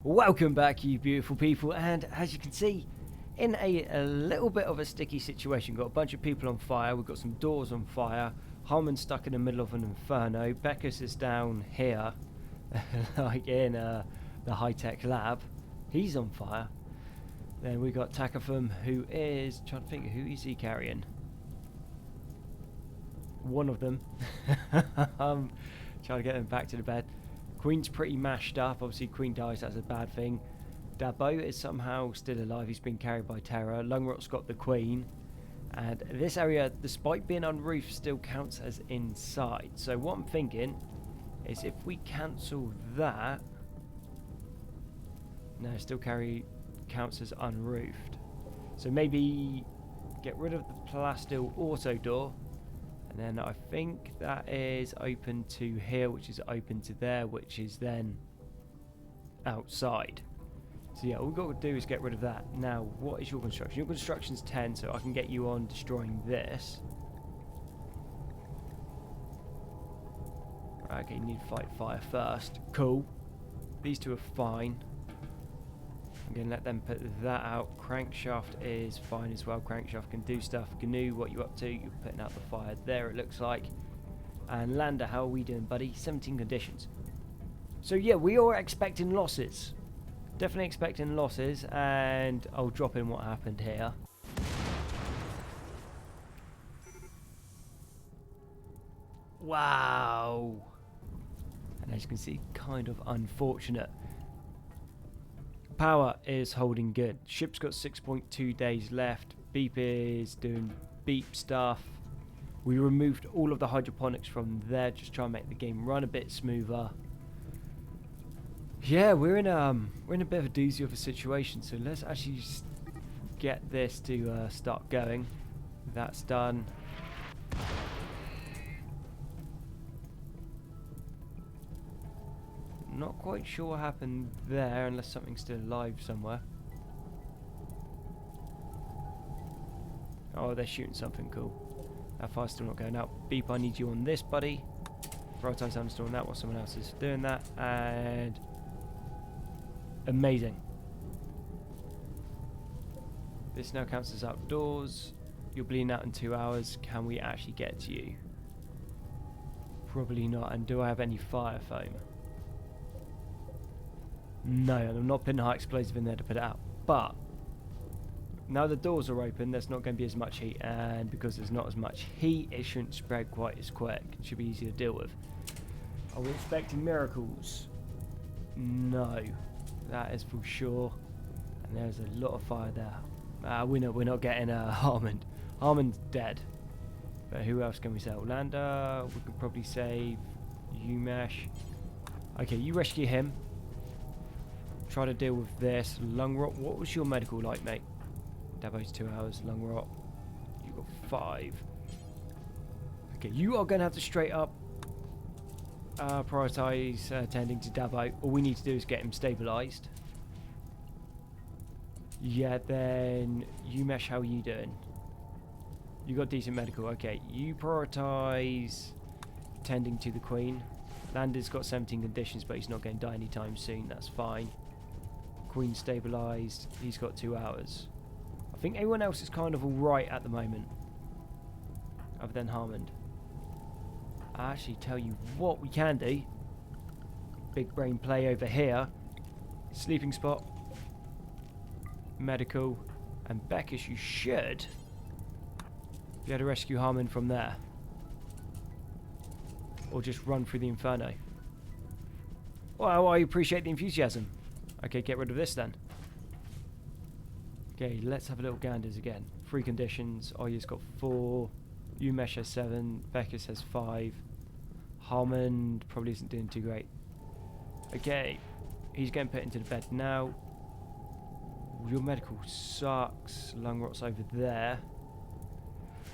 Welcome back, you beautiful people, and as you can see, in a little bit of a sticky situation. Got a bunch of people on fire, we've got some doors on fire, Harmon's stuck in the middle of an inferno, Beckus is down here, like in the high-tech lab, he's on fire. Then we got Takafum, who is, trying to think, who is he carrying? One of them. Trying to get them back to the bed. Queen's pretty mashed up. Obviously, Queen dies, that's a bad thing. Dabo is somehow still alive. He's been carried by terror. Lungrot's got the Queen. And this area, despite being on roof, still counts as inside. So what I'm thinking is if we cancel that... No, still counts as unroofed. So maybe get rid of the Plastil auto door. And then I think that is open to here, which is open to there, which is then outside. So yeah, all we've got to do is get rid of that. Now, what is your construction? Your construction's 10, so I can get you on destroying this. Okay, you need to fight fire first. Cool. These two are fine. I'm going to let them put that out. Crankshaft is fine as well. Crankshaft can do stuff. Gnu, what you up to? You're putting out the fire there, it looks like. And Lander, how are we doing, buddy? 17 conditions. So yeah, we are expecting losses. Definitely expecting losses. And I'll drop in what happened here. Wow. And as you can see, kind of unfortunate. Power is holding good. Ship's got 6.2 days left. Beep is doing beep stuff. We removed all of the hydroponics from there, just try and make the game run a bit smoother. Yeah, we're in a bit of a doozy of a situation. So let's actually just get this to start going. That's done. Not quite sure what happened there, unless something's still alive somewhere. Oh, they're shooting something cool. That fire's still not going out. Beep, I need you on this, buddy. Prioritize uninstalling that while someone else is doing that. And... amazing. This now counts as outdoors. You're bleeding out in 2 hours. Can we actually get to you? Probably not. And do I have any fire foam? No, and I'm not putting high explosive in there to put it out. But now the doors are open, there's not going to be as much heat, and because there's not as much heat, it shouldn't spread quite as quick. It should be easy to deal with. Are we expecting miracles? No, that is for sure. And there's a lot of fire there. We're not getting Harmon. Harmon's dead. But who else can we sell? Lander, we can probably save Umesh. Okay, you rescue him. Try to deal with this. Lungrot, what was your medical like, mate? Dabo's 2 hours. Lungrot, you got 5. Okay, you are going to have to straight up prioritize tending to Dabo. All we need to do is get him stabilized. Yeah, then Umesh, how are you doing? You got decent medical. Okay, you prioritize tending to the Queen. Lander's got 17 conditions, but he's not going to die anytime soon. That's fine. Queen stabilized. He's got 2 hours. I think everyone else is kind of alright at the moment, other than Harmon. I actually tell you what we can do. Big brain play over here. Sleeping spot. Medical. And Beckus, you should be able to rescue Harmon from there. Or just run through the inferno. Well, I appreciate the enthusiasm. Okay, get rid of this then. Okay, let's have a little ganders again. 3 conditions. Oya's got 4. Umesh has 7. Beckus has 5. Harmon probably isn't doing too great. Okay, he's getting put into the bed now. Your medical sucks. Lungrot's over there.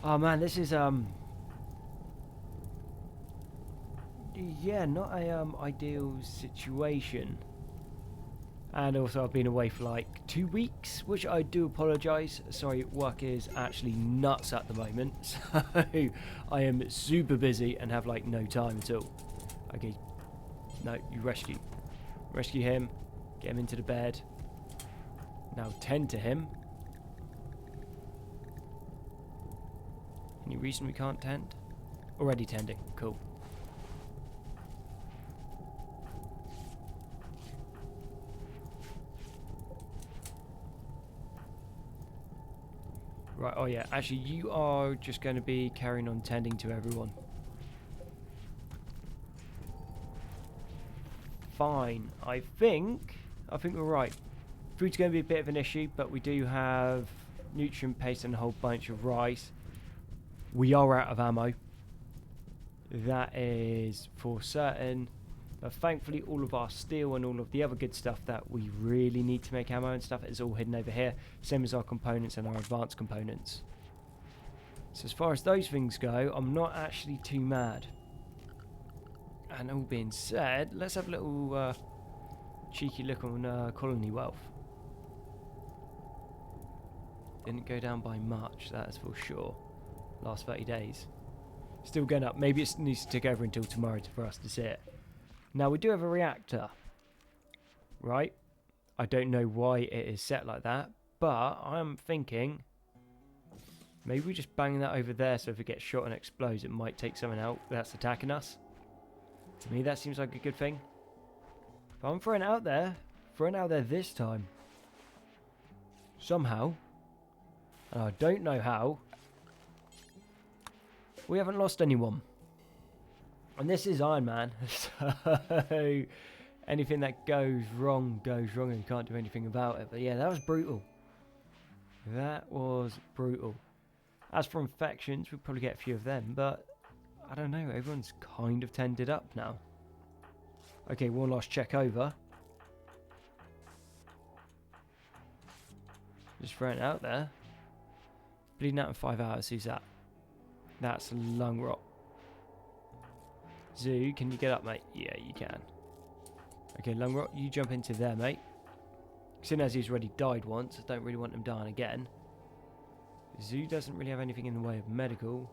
Oh man, this is yeah, not a ideal situation. And also I've been away for like 2 weeks, which I do apologise. Sorry, work is actually nuts at the moment. So I am super busy and have like no time at all. Okay, no, you rescue him. Get him into the bed. Now tend to him. Any reason we can't tend? Already tending. Cool. Right, oh yeah, actually you are just going to be carrying on tending to everyone. Fine. I think we're right. Food's going to be a bit of an issue, but we do have nutrient paste and a whole bunch of rice. We are out of ammo. That is for certain. But thankfully all of our steel and all of the other good stuff that we really need to make ammo and stuff is all hidden over here. Same as our components and our advanced components. So as far as those things go, I'm not actually too mad. And all being said, let's have a little cheeky look on colony wealth. Didn't go down by much, that is for sure. Last 30 days. Still going up. Maybe it needs to tick over until tomorrow for us to see it. Now we do have a reactor, right? I don't know why it is set like that, but I'm thinking maybe we just bang that over there so if it gets shot and explodes it might take something out that's attacking us. To me that seems like a good thing. But I'm throwing it out there this time. Somehow, and I don't know how, we haven't lost anyone. And this is Ironman, so anything that goes wrong and you can't do anything about it. But yeah, that was brutal. That was brutal. As for infections, we'll probably get a few of them, but I don't know, everyone's kind of tended up now. Okay, one last check over. Just throwing it out there. Bleeding out in 5 hours, who's that? That's lung rot. Zoo, can you get up, mate? Yeah, you can. Okay, lung rot, you jump into there, mate. Seeing as he's already died once, I don't really want him dying again. Zoo doesn't really have anything in the way of medical.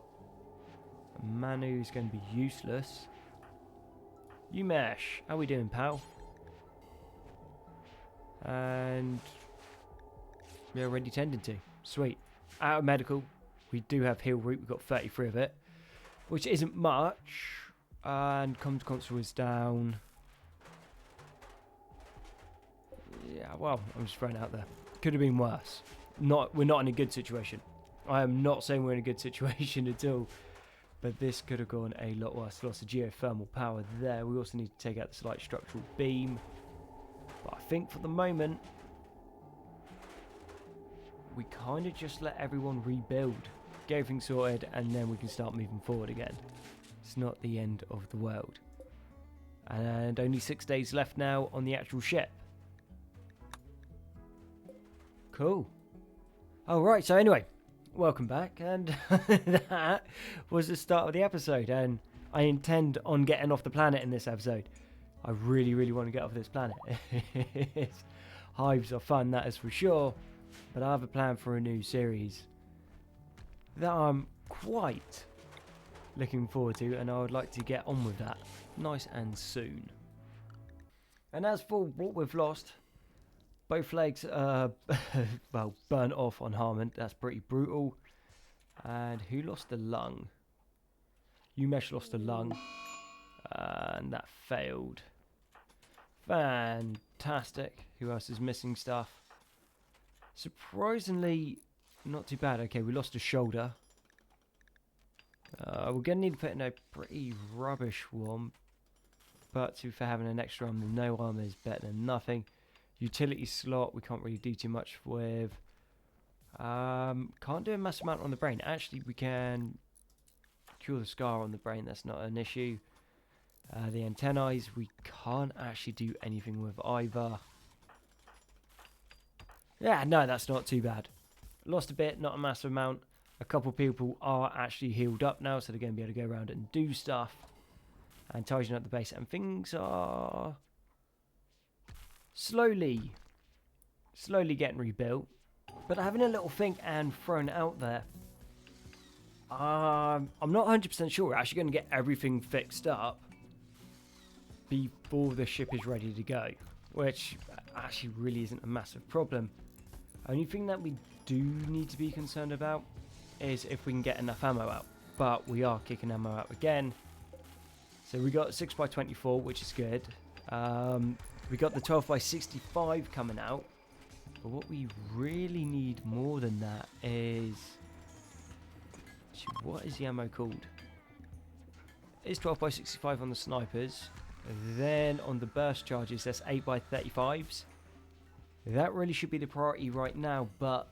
Manu's going to be useless. Umesh, how we doing, pal? And we're already tended to. Sweet. Out of medical. We do have heal root. We've got 33 of it, which isn't much. And comes console is down. Yeah, well, I'm just throwing it out there. Could have been worse. We're not in a good situation. I am not saying we're in a good situation at all. But this could have gone a lot worse. Lost of geothermal power there. We also need to take out the slight structural beam. But I think for the moment, we kind of just let everyone rebuild. Get everything sorted, and then we can start moving forward again. It's not the end of the world. And only 6 days left now on the actual ship. Cool. Alright, so anyway, welcome back. And that was the start of the episode. And I intend on getting off the planet in this episode. I really, really want to get off this planet. Hives are fun, that is for sure. But I have a plan for a new series that I'm quite looking forward to, and I would like to get on with that nice and soon. And as for what we've lost, both legs well, burnt off on Harmon. That's pretty brutal. And who lost the lung? Umesh lost a lung, and that failed. Fantastic. Who else is missing stuff? Surprisingly, not too bad. Okay, we lost a shoulder. We're going to need to put in a pretty rubbish one. But to for having an extra arm with no armor is better than nothing. Utility slot, we can't really do too much with. Can't do a massive amount on the brain. Actually, we can cure the scar on the brain. That's not an issue. The antennae, we can't actually do anything with either. Yeah, no, that's not too bad. Lost a bit, not a massive amount. A couple people are actually healed up now, so they're going to be able to go around and do stuff. And tidying up the base. And things are slowly getting rebuilt. But having a little think and thrown out there. I'm not 100% sure we're actually going to get everything fixed up before the ship is ready to go. Which, actually really isn't a massive problem. Only thing that we do need to be concerned about is if we can get enough ammo out. But we are kicking ammo out again. So we got 6x24, which is good. We got the 12x65 coming out. But what we really need more than that is... Actually, what is the ammo called? It's 12x65 on the snipers. Then on the burst charges, that's 8x35s. That really should be the priority right now, but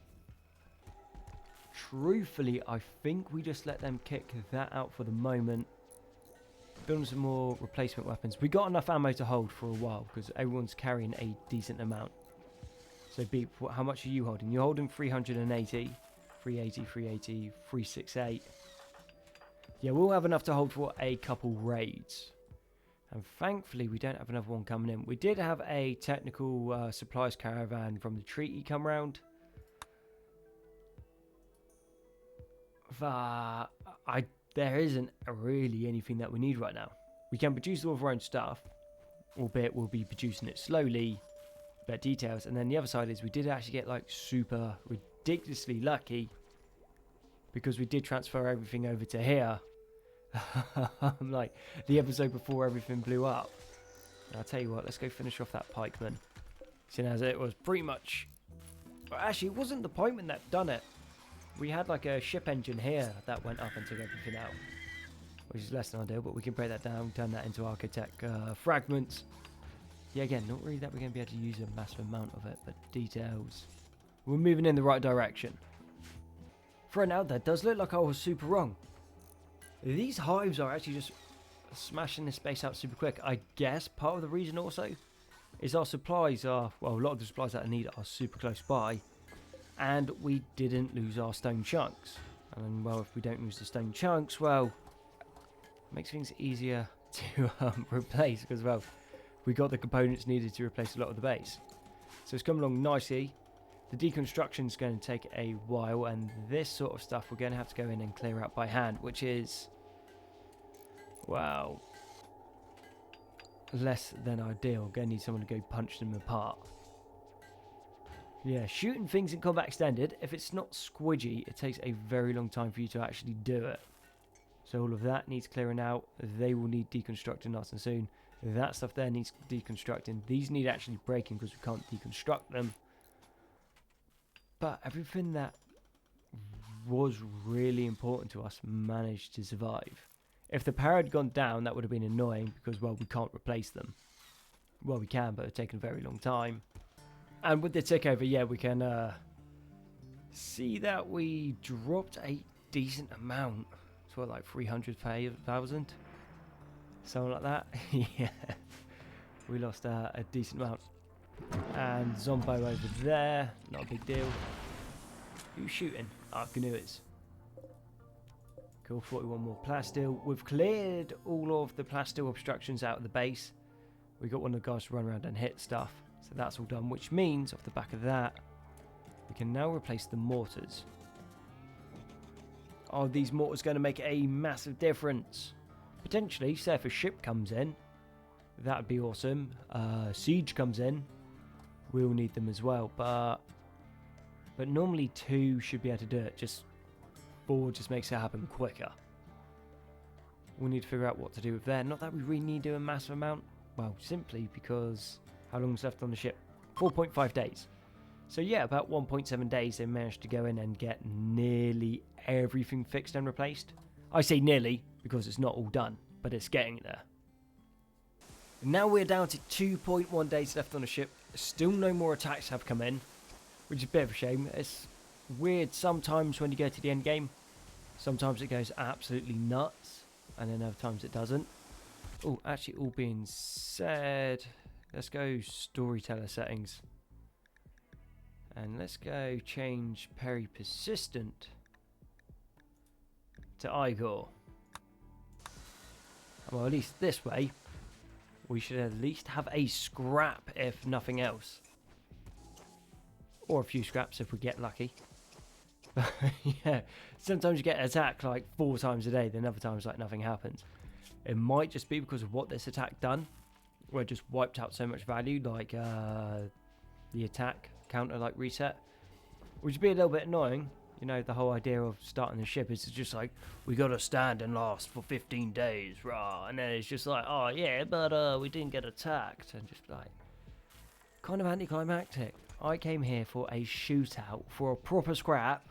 truthfully, I think we just let them kick that out for the moment. Build some more replacement weapons. We got enough ammo to hold for a while because everyone's carrying a decent amount. So Beep, how much are you holding? You're holding 380, 380, 380, 368. Yeah, we'll have enough to hold for a couple raids. And thankfully, we don't have another one coming in. We did have a technical supplies caravan from the treaty come round. But there isn't really anything that we need right now. We can produce all of our own stuff, albeit we'll be producing it slowly, better details. And then the other side is we did actually get like super ridiculously lucky because we did transfer everything over to here. Like the episode before everything blew up. And I'll tell you what, let's go finish off that pikeman. Seeing as it was pretty much... Well, actually, it wasn't the pikeman that done it. We had like a ship engine here that went up and took everything out, which is less than ideal, but we can break that down, turn that into architect fragments. Yeah, again, not really that we're going to be able to use a massive amount of it, but details. We're moving in the right direction. For now, that does look like I was super wrong. These hives are actually just smashing this space out super quick. I guess part of the reason also is our supplies are, well, a lot of the supplies that I need are super close by. And we didn't lose our stone chunks. And well, if we don't lose the stone chunks, well, it makes things easier to replace. Because, well, we got the components needed to replace a lot of the base. So it's come along nicely. The deconstruction is going to take a while. And this sort of stuff we're going to have to go in and clear out by hand. Which is, well, less than ideal. Going to need someone to go punch them apart. Yeah, shooting things in combat extended, if it's not squidgy, it takes a very long time for you to actually do it. So all of that needs clearing out. They will need deconstructing nice and soon. That stuff there needs deconstructing. These need actually breaking because we can't deconstruct them. But everything that was really important to us managed to survive. If the power had gone down, that would have been annoying because, well, we can't replace them. Well, we can, but it's taken a very long time. And with the tick over, yeah, we can see that we dropped a decent amount. It's what, like 300,000? Something like that. Yeah. We lost a decent amount. And Zombo over there. Not a big deal. Who's shooting? Ah, Canoes. Cool, 41 more plasteel. We've cleared all of the plasteel obstructions out of the base. We got one of the guys to run around and hit stuff. So that's all done, which means off the back of that, we can now replace the mortars. Are these mortars going to make a massive difference? Potentially, say if a ship comes in, that would be awesome. Siege comes in, we'll need them as well. But normally 2 should be able to do it. Just 4 just makes it happen quicker. We'll need to figure out what to do with that. Not that we really need to do a massive amount. Well, simply because... How long's left on the ship? 4.5 days. So yeah, about 1.7 days they managed to go in and get nearly everything fixed and replaced. I say nearly because it's not all done, but it's getting there. Now we're down to 2.1 days left on the ship. Still no more attacks have come in, which is a bit of a shame. It's weird sometimes when you go to the end game. Sometimes it goes absolutely nuts, and then other times it doesn't. Oh, actually, all being said... Let's go storyteller settings. And let's go change Perry Persistent to Igor. Well, at least this way, we should at least have a scrap, if nothing else. Or a few scraps if we get lucky. Yeah, sometimes you get an attack like 4 times a day, then other times like nothing happens. It might just be because of what this attack done. Where it just wiped out so much value, like the attack counter like reset, which would be a little bit annoying. You know, the whole idea of starting the ship is just like, we gotta stand and last for 15 days, rah, and then it's just like, oh yeah, but we didn't get attacked, and just like, kind of anticlimactic. I came here for a shootout, for a proper scrap,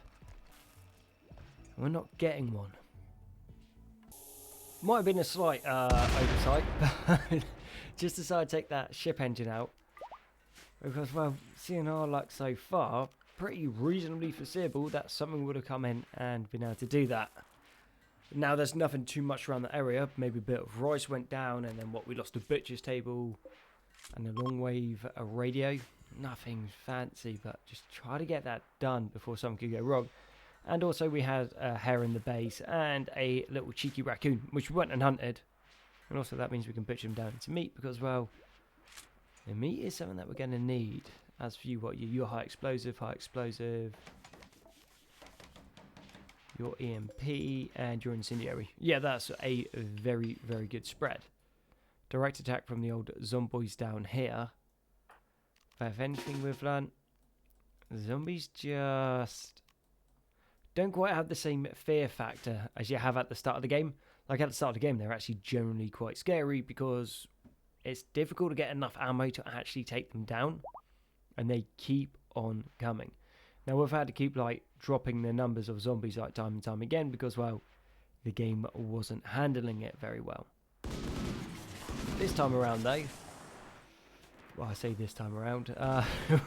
and we're not getting one. Might have been a slight oversight, but just decided to take that ship engine out, because, well, seeing our luck so far, pretty reasonably foreseeable that something would have come in and been able to do that. Now there's nothing too much around the area. Maybe a bit of rice went down, and then we lost a butcher's table and a long wave a radio. Nothing fancy, but just try to get that done before something could go wrong. And also we had a hare in the base and a little cheeky raccoon, which we went and hunted. And also that means we can butcher them down into meat, because, well, the meat is something that we're going to need. As for you, your high explosive, your EMP, and your incendiary. Yeah, that's a very, very good spread. Direct attack from the old zombies down here. But if anything we've learned, zombies just don't quite have the same fear factor as you have at the start of the game. Like at the start of the game, they're actually generally quite scary because it's difficult to get enough ammo to actually take them down. And they keep on coming. Now we've had to keep like dropping the numbers of zombies like time and time again because, well, the game wasn't handling it very well. This time around though, well, I say this time around,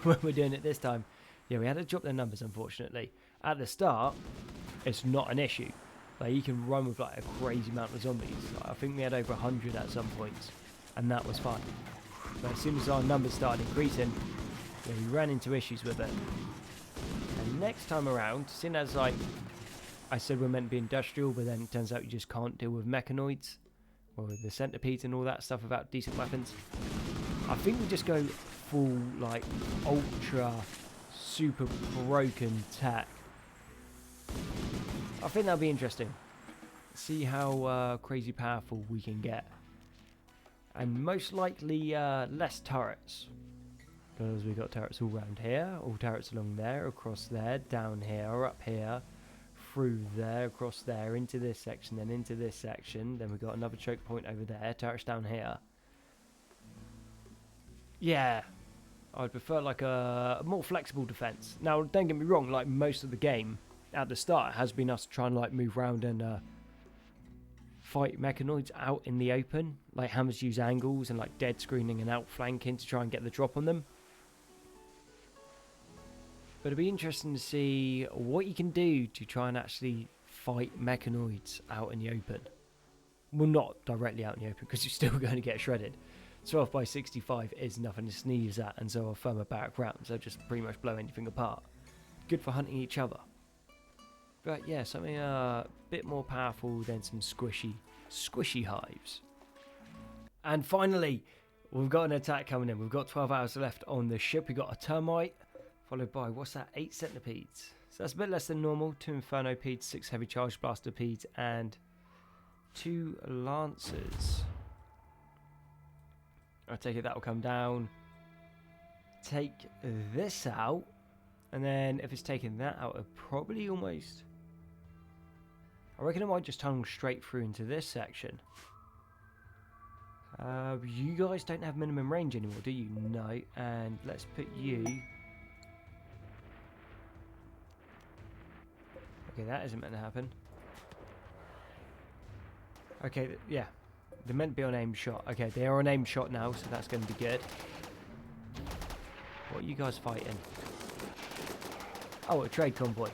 when we're doing it this time, yeah, we had to drop the numbers unfortunately. At the start, it's not an issue. Like you can run with like a crazy amount of zombies. Like, I think we had over 100 at some points, and that was fine. But as soon as our numbers started increasing, yeah, we ran into issues with it. And next time around, seeing as like I said we're meant to be industrial, but then it turns out you just can't deal with mechanoids or the centipedes and all that stuff without decent weapons. I think we just go full like ultra super broken tech. I think that'll be interesting. See how crazy powerful we can get. And most likely less turrets. Because we've got turrets all around here, all turrets along there, across there, down here, up here, through there, across there, into this section, then into this section. Then we've got another choke point over there, turrets down here. Yeah, I'd prefer like a more flexible defense. Now, don't get me wrong, like most of the game at the start has been us trying to like move around and fight mechanoids out in the open. Like hammers use angles and like dead screening and outflanking to try and get the drop on them. But it'd be interesting to see what you can do to try and actually fight mechanoids out in the open. Well, not directly out in the open, because you're still going to get shredded. 12 by 65 is nothing to sneeze at, and so are thermobaric rounds. They'll just pretty much blow anything apart. Good for hunting each other. But yeah, something a bit more powerful than some squishy hives. And finally, we've got an attack coming in. We've got 12 hours left on the ship. We've got a termite, followed by, what's that, 8 centipedes. So that's a bit less than normal. 2 infernopedes, 6 heavy charge blasterpedes, and 2 lancers. I take it that will come down. Take this out. And then if it's taking that out, it probably almost... I reckon it might just tunnel straight through into this section. You guys don't have minimum range anymore, do you? No. And let's put you... Okay, that isn't meant to happen. Okay, yeah. They're meant to be on aim shot. Okay, they are on aim shot now, so that's going to be good. What are you guys fighting? Oh, a trade convoy.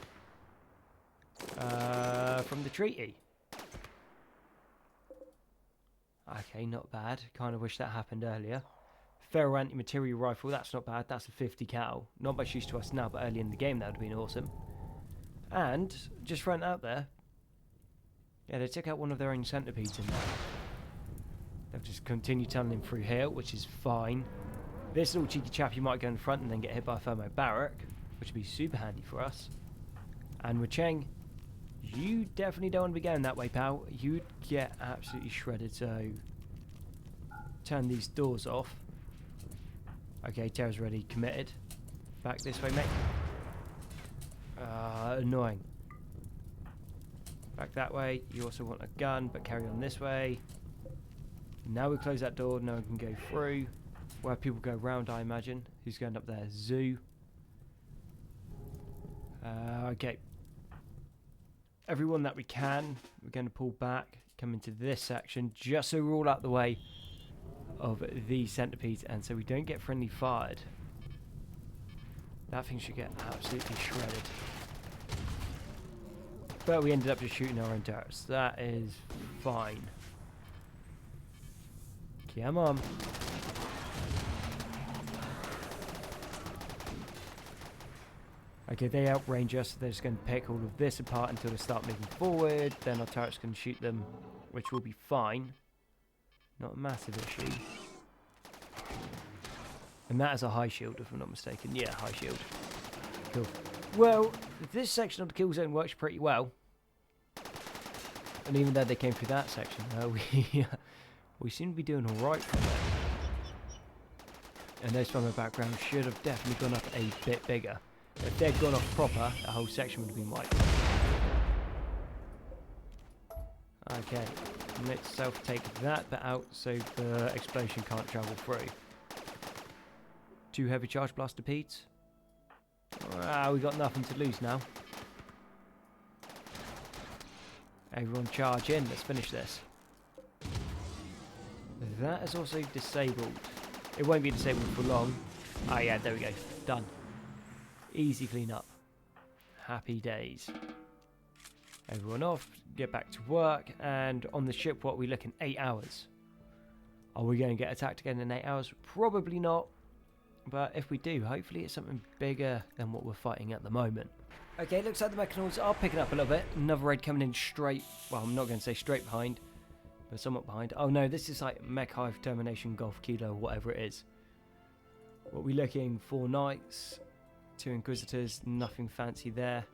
From the treaty. Okay, not bad. Kind of wish that happened earlier. Ferro anti-material rifle, that's not bad. That's a 50 cal. Not much use to us now, but early in the game that would have been awesome. And, just thrown out there, yeah, they took out one of their own centipedes in there. They've just continued tunneling through here, which is fine. This little cheeky chap, you might go in front and then get hit by a thermobaric, which would be super handy for us. And with Cheng, you definitely don't want to be going that way, pal. You'd get absolutely shredded, so turn these doors off. Okay, Terra's already committed. Back this way, mate. Annoying. Back that way. You also want a gun, but carry on this way. Now we close that door, no one can go through. Where people go round, I imagine. Who's going up there? Zoo. Okay. Everyone that we can, we're going to pull back, come into this section, just so we're all out the way of these centipedes, and so we don't get friendly fired. That thing should get absolutely shredded. But we ended up just shooting our own turrets. That is fine. Come on. Okay, they outrange us, so they're just going to pick all of this apart until they start moving forward. Then our turrets can shoot them, which will be fine. Not a massive issue. And that is a high shield, if I'm not mistaken. Yeah, high shield. Cool. Well, this section of the kill zone works pretty well. And even though they came through that section, we seem to be doing alright from it. And those from the background should have definitely gone up a bit bigger. If they'd gone off proper, the whole section would have been wiped. Okay, let's self-take that bit out so the explosion can't travel through. 2 heavy charge blaster peats. We got nothing to lose now. Everyone charge in, let's finish this. That is also disabled. It won't be disabled for long. Ah yeah, there we go, done. Easy clean up. Happy days. Everyone off, get back to work, and on the ship what are we looking? 8 hours. Are we going to get attacked again in 8 hours? Probably not. But if we do, hopefully it's something bigger than what we're fighting at the moment. Okay, looks like the Mechanals are picking up a little bit. Another raid coming in straight, well, I'm not going to say straight behind, but somewhat behind. Oh no, this is like Mech Hive Termination Golf Kilo, whatever it is. What are we looking? 4 Knights, 2 Inquisitors, nothing fancy there.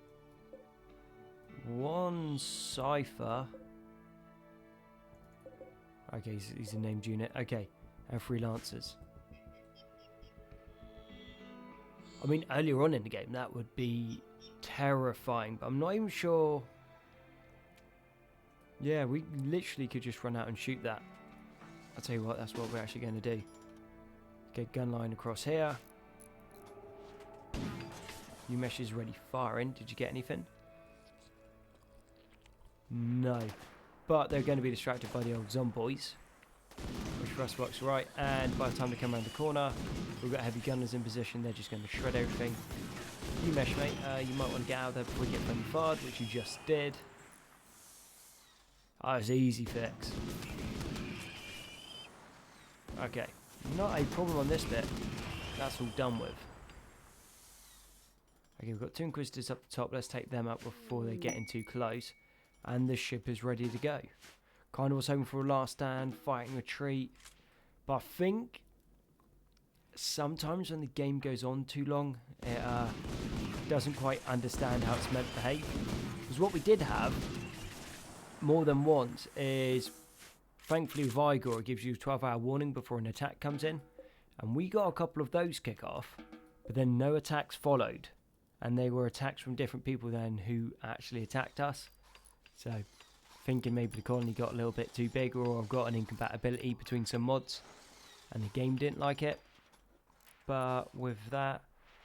1 Cypher. Okay, he's a named unit. Okay, and 3 Lancers. I mean, earlier on in the game, that would be terrifying, but I'm not even sure. Yeah, we literally could just run out and shoot that. I'll tell you what, that's what we're actually going to do. Okay, gun line across here. Umesh is ready firing. Did you get anything? No. But they're going to be distracted by the old zombies, which for us works right. And by the time they come around the corner, we've got heavy gunners in position. They're just going to shred everything. Umesh, mate, you might want to get out of there before you get friendly fired, which you just did. Oh, it's an easy fix. Okay, not a problem on this bit. That's all done with. Okay, we've got 2 Inquisitors up the top. Let's take them out before they get in too close. And the ship is ready to go. Kind of was hoping for a last stand, fighting retreat. But I think sometimes when the game goes on too long, it doesn't quite understand how it's meant to behave. Because what we did have more than once is, thankfully with Igor, it gives you a 12-hour warning before an attack comes in. And we got a couple of those kick off, but then no attacks followed. And they were attacks from different people then who actually attacked us. So, thinking maybe the colony got a little bit too big, or I've got an incompatibility between some mods and the game didn't like it. But with that,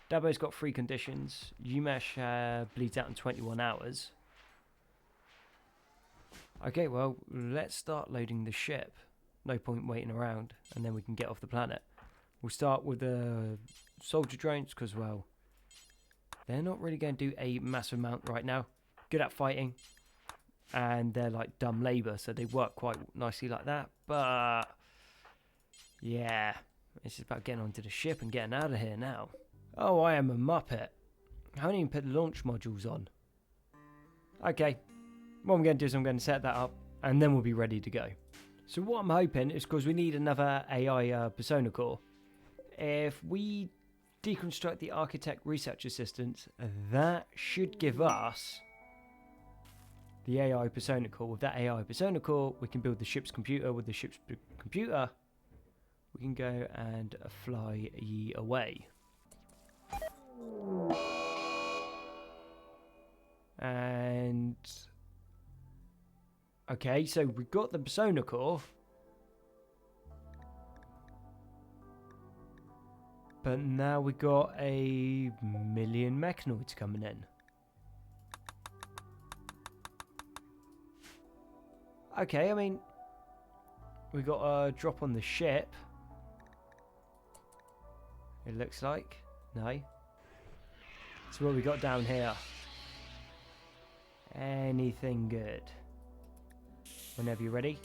Dabo's got 3 conditions. Umesh bleeds out in 21 hours. Okay, well, let's start loading the ship. No point waiting around, and then we can get off the planet. We'll start with the soldier drones, because, well, they're not really going to do a massive amount right now. Good at fighting. And they're like dumb labour, so they work quite nicely like that. But yeah, it's just about getting onto the ship and getting out of here now. Oh, I am a muppet. I haven't even put the launch modules on. Okay, what I'm going to do is I'm going to set that up, and then we'll be ready to go. So what I'm hoping is, because we need another AI persona core, if we deconstruct the architect research assistant, that should give us the AI persona core. With that AI persona core, we can build the ship's computer. With the ship's computer, we can go and fly ye away. Okay, so we got the Persona Core. But now we got a million mechanoids coming in. Okay, I mean, we got a drop on the ship. It looks like. No. So what we got down here? Anything good? Whenever you're ready.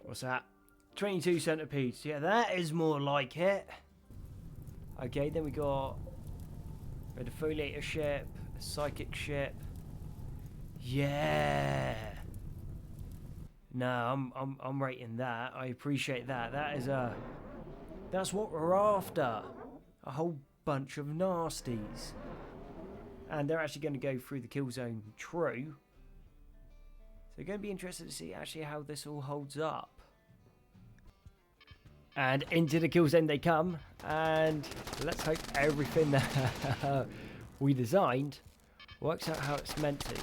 What's that? 22 centipedes. Yeah, that is more like it. Okay, then we got a defoliator ship, a psychic ship. Yeah. No, I'm rating that. I appreciate that. That's what we're after. A whole bunch of nasties. And they're actually going to go through the kill zone true. So we're going to be interested to see actually how this all holds up. And into the kill zone they come. And let's hope everything that we designed works out how it's meant to.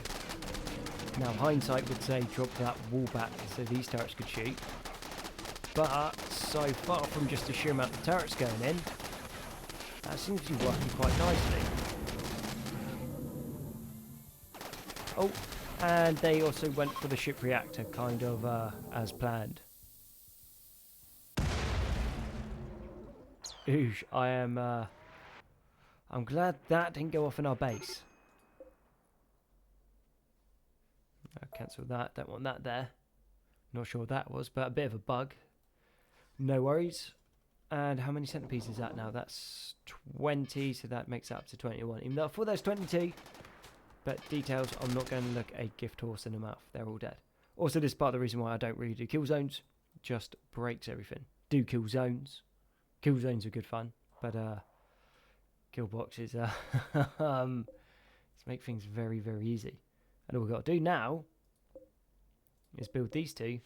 Now, hindsight would say drop that wall back so these turrets could shoot. But so far from just the sheer amount of turrets going in, that seems to be working quite nicely. Oh, and they also went for the ship reactor, kind of as planned. Oosh, I'm glad that didn't go off in our base. I'll cancel that, don't want that there. Not sure what that was, but a bit of a bug. No worries. And how many centipedes is that now? That's 20, so that makes it up to 21. Even though I thought there's 22. But details, I'm not going to look a gift horse in the mouth. They're all dead. Also, this is part of the reason why I don't really do kill zones. Just breaks everything. Do kill zones. Kill zones are good fun. But kill boxes let's make things very, very easy. And all we've got to do now is build these two,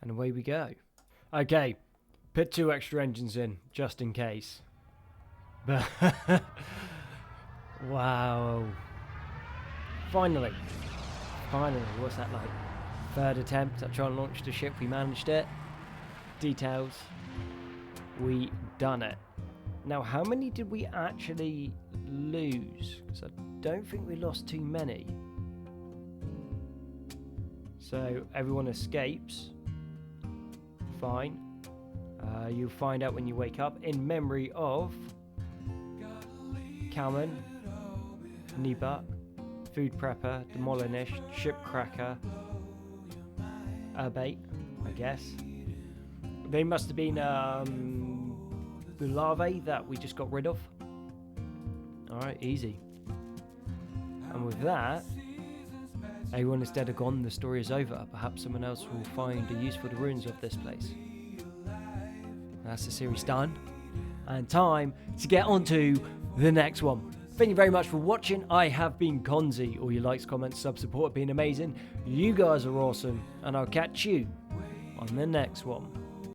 and away we go. Okay, put 2 extra engines in, just in case. But wow. Finally, what's that like? 3rd attempt at trying to launch the ship, we managed it. Details, we done it. Now, how many did we actually lose? Because I don't think we lost too many. So everyone escapes. Fine. You'll find out when you wake up. In memory of Calman, Niba, Food Prepper, Demolinish, Ship Cracker, Urbate, I guess. They must have been the larvae that we just got rid of. Alright, easy. And with that, everyone is dead or gone, the story is over. Perhaps someone else will find a use for the ruins of this place. That's the series done. And time to get on to the next one. Thank you very much for watching. I have been Konzi. All your likes, comments, sub support have been amazing. You guys are awesome. And I'll catch you on the next one.